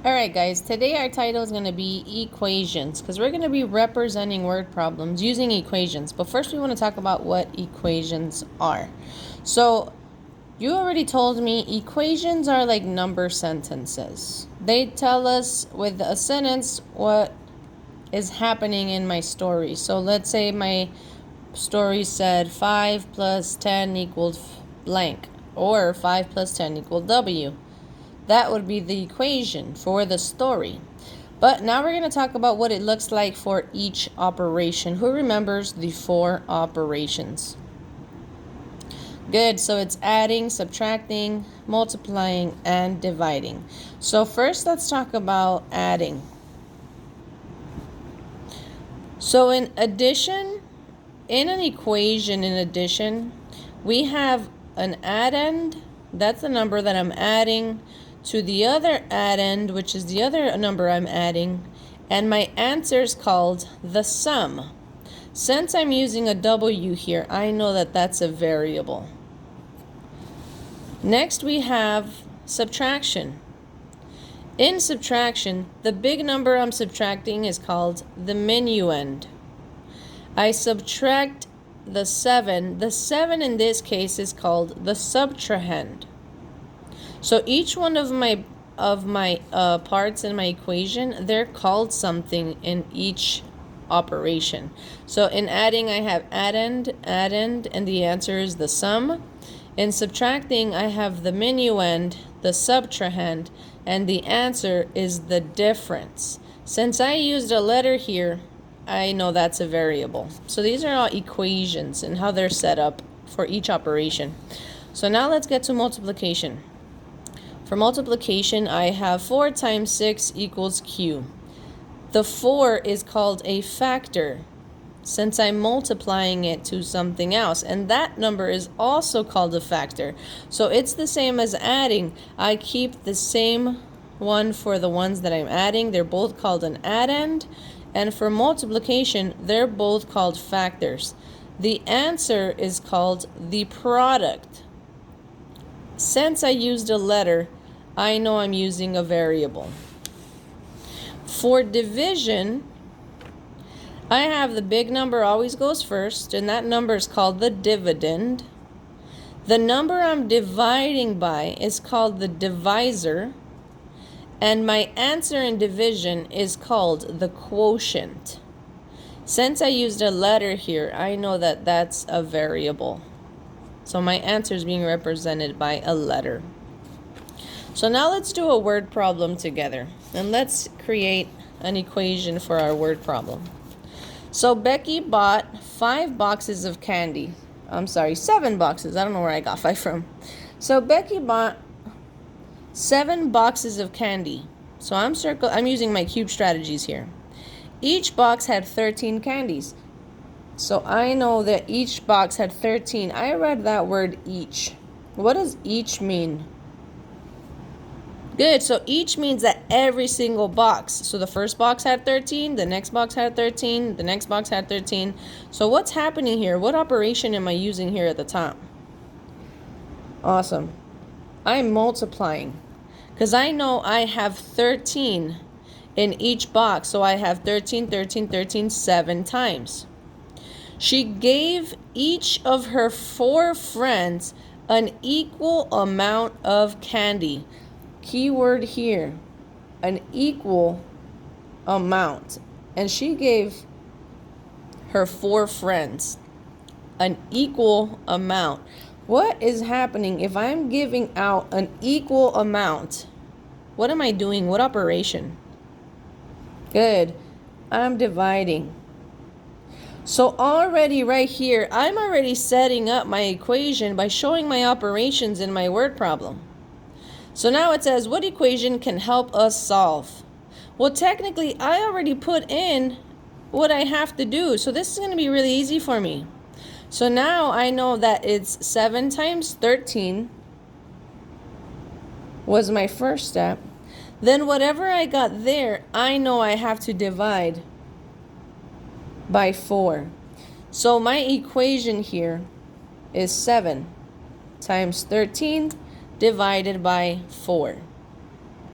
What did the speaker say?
Alright guys, today our title is going to be equations because we're going to be representing word problems using equations. But first we want to talk about what equations are. So you already told me equations are like number sentences. They tell us with a sentence what is happening in my story. So let's say my story said 5 plus 10 equals blank, or 5 plus 10 equals W. That would be the equation for the story. But now we're going to talk about what it looks like for each operation. Who remembers the 4 operations? Good. So it's adding, subtracting, multiplying, and dividing. So first let's talk about adding. So in addition, in an equation in addition, we have an addend. That's the number that I'm adding to the other addend, which is the other number I'm adding, and my answer is called the sum. Since I'm using a W here, I know that that's a variable. Next we have subtraction. In subtraction, the big number I'm subtracting is called the minuend. I subtract the 7. The 7 in this case is called the subtrahend. So each one of my parts in my equation, they're called something in each operation. So in adding, I have addend, and the answer is the sum. In subtracting, I have the minuend, the subtrahend, and the answer is the difference. Since I used a letter here, I know that's a variable. So these are all equations and how they're set up for each operation. So now let's get to multiplication. For multiplication, I have 4 times 6 equals Q. The 4 is called a factor since I'm multiplying it to something else. And that number is also called a factor. So it's the same as adding. I keep the same one for the ones that I'm adding. They're both called an addend. And for multiplication, they're both called factors. The answer is called the product. Since I used a letter, I know I'm using a variable. For division, I have the big number always goes first, and that number is called the dividend. The number I'm dividing by is called the divisor, and my answer in division is called the quotient. Since I used a letter here, I know that that's a variable. So my answer is being represented by a letter. So now let's do a word problem together. And let's create an equation for our word problem. So Becky bought 5 boxes of candy. 7 boxes. I don't know where I got 5 from. So Becky bought 7 boxes of candy. So I'm using my cube strategies here. Each box had 13 candies. So I know that each box had 13. I read that word each. What does each mean? Good. So each means that every single box. So the first box had 13, the next box had 13, the next box had 13. So what's happening here? What operation am I using here at the top? Awesome. I'm multiplying because I know I have 13 in each box. So I have 13, 13, 13, 7 times. She gave each of her 4 friends an equal amount of candy. Keyword here, an equal amount. And she gave her 4 friends an equal amount. What is happening if I'm giving out an equal amount? What am I doing? What operation? Good. I'm dividing. So already right here, I'm already setting up my equation by showing my operations in my word problem. So now it says, what equation can help us solve? Well, technically, I already put in what I have to do. So this is going to be really easy for me. So now I know that it's 7 times 13 was my first step. Then whatever I got there, I know I have to divide by 4. So my equation here is 7 times 13 divided by 4.